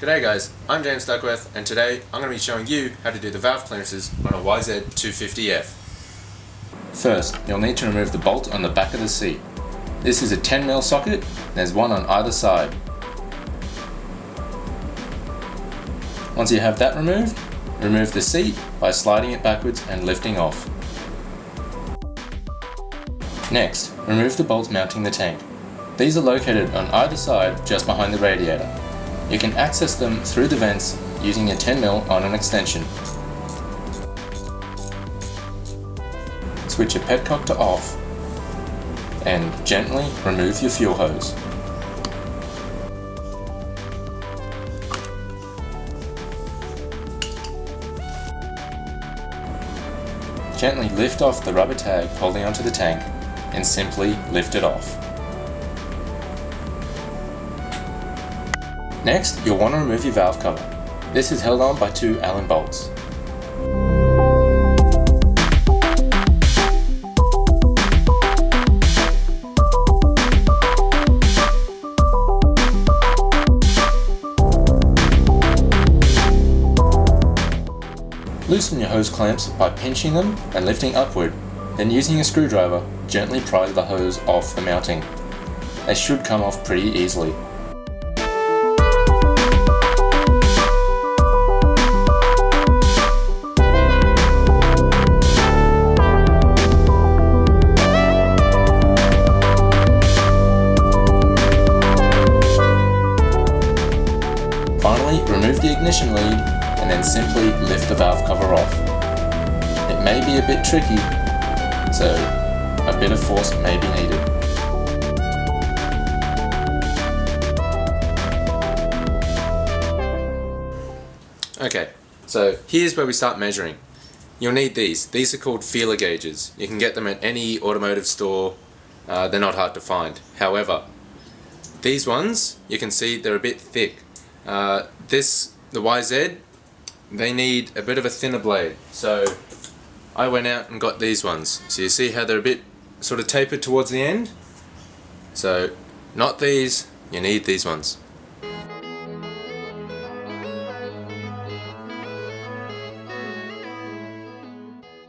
G'day guys, I'm James Duckworth and today I'm going to be showing you how to do the valve clearances on a YZ250F. First, you'll need to remove the bolt on the back of the seat. This is a 10mm socket, there's one on either side. Once you have that removed, remove the seat by sliding it backwards and lifting off. Next, remove the bolts mounting the tank. These are located on either side just behind the radiator. You can access them through the vents using a 10mm on an extension. Switch your petcock to off and gently remove your fuel hose. Gently lift off the rubber tag holding onto the tank and simply lift it off. Next, you'll want to remove your valve cover. This is held on by two Allen bolts. Loosen your hose clamps by pinching them and lifting upward, then using a screwdriver, gently pry the hose off the mounting. They should come off pretty easily. Finally, remove the ignition lead and then simply lift the valve cover off. It may be a bit tricky, so a bit of force may be needed. Okay, so here's where we start measuring. You'll need these. These are called feeler gauges. You can get them at any automotive store. They're not hard to find. However, these ones, you can see they're a bit thick. The YZ, they need a bit of a thinner blade, so I went out and got these ones. So you see how they're a bit sort of tapered towards the end? So not these, you need these ones.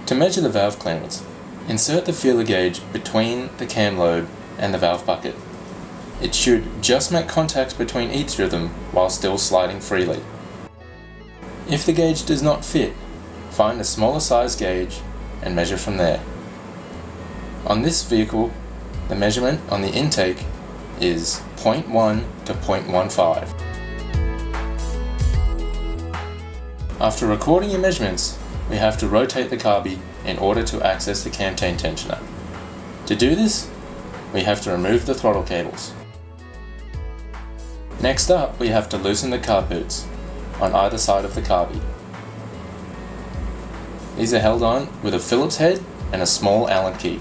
To measure the valve clearance, insert the feeler gauge between the cam lobe and the valve bucket. It should just make contact between each of them while still sliding freely. If the gauge does not fit, find a smaller size gauge and measure from there. On this vehicle, the measurement on the intake is 0.1 to 0.15. After recording your measurements, we have to rotate the carby in order to access the cam chain tensioner. To do this, we have to remove the throttle cables. Next up, we have to loosen the carb boots on either side of the carby. These are held on with a Phillips head and a small Allen key.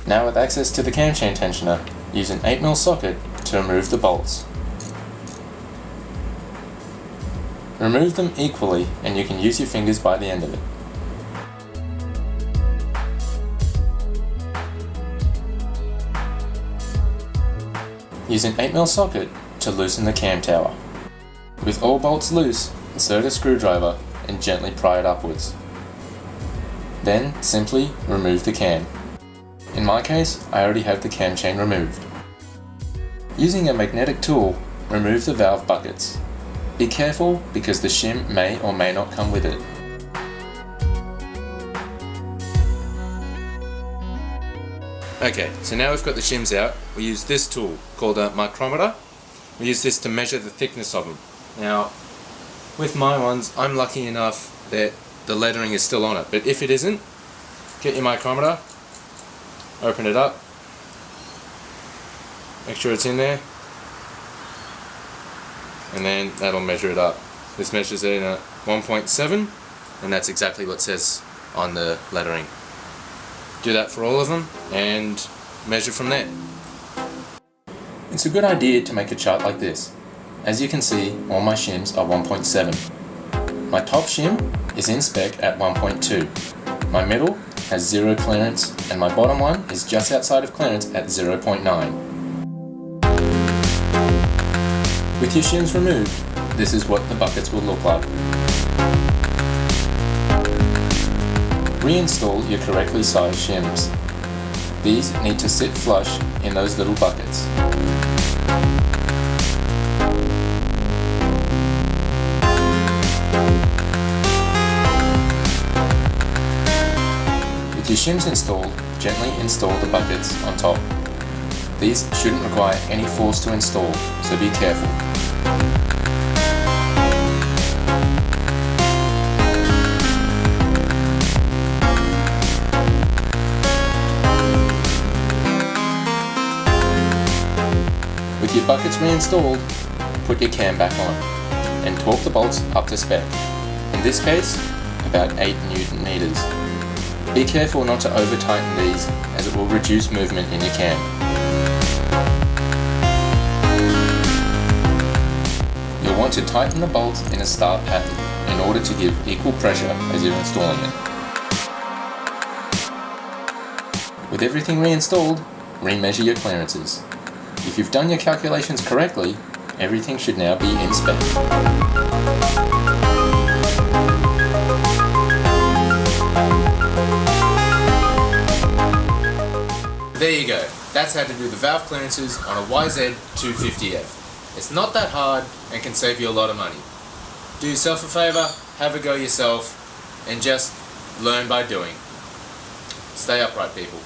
Now with access to the cam chain tensioner, use an 8mm socket to remove the bolts. Remove them equally and you can use your fingers by the end of it. Use an 8mm socket to loosen the cam tower. With all bolts loose, insert a screwdriver and gently pry it upwards. Then simply remove the cam. In my case, I already have the cam chain removed. Using a magnetic tool, remove the valve buckets. Be careful because the shim may or may not come with it. Okay, so now we've got the shims out, we use this tool called a micrometer. We use this to measure the thickness of them. Now, with my ones, I'm lucky enough that the lettering is still on it, but if it isn't, get your micrometer, open it up, make sure it's in there, and then that'll measure it up. This measures it in a 1.7, and that's exactly what it says on the lettering. Do that for all of them and measure from there. It's a good idea to make a chart like this. As you can see, all my shims are 1.7. My top shim is in spec at 1.2. My middle has 0 clearance and my bottom one is just outside of clearance at 0.9. With your shims removed, this is what the buckets will look like. Reinstall your correctly sized shims. These need to sit flush in those little buckets. With your shims installed, gently install the buckets on top. These shouldn't require any force to install, so be careful. With your buckets reinstalled, put your cam back on and torque the bolts up to spec. In this case, about 8 Newton meters. Be careful not to over tighten these, as it will reduce movement in your cam. You'll want to tighten the bolts in a star pattern in order to give equal pressure as you're installing it. With everything reinstalled, remeasure your clearances. If you've done your calculations correctly, everything should now be in spec. There you go. That's how to do the valve clearances on a YZ250F. It's not that hard and can save you a lot of money. Do yourself a favour, have a go yourself, and just learn by doing. Stay upright, people.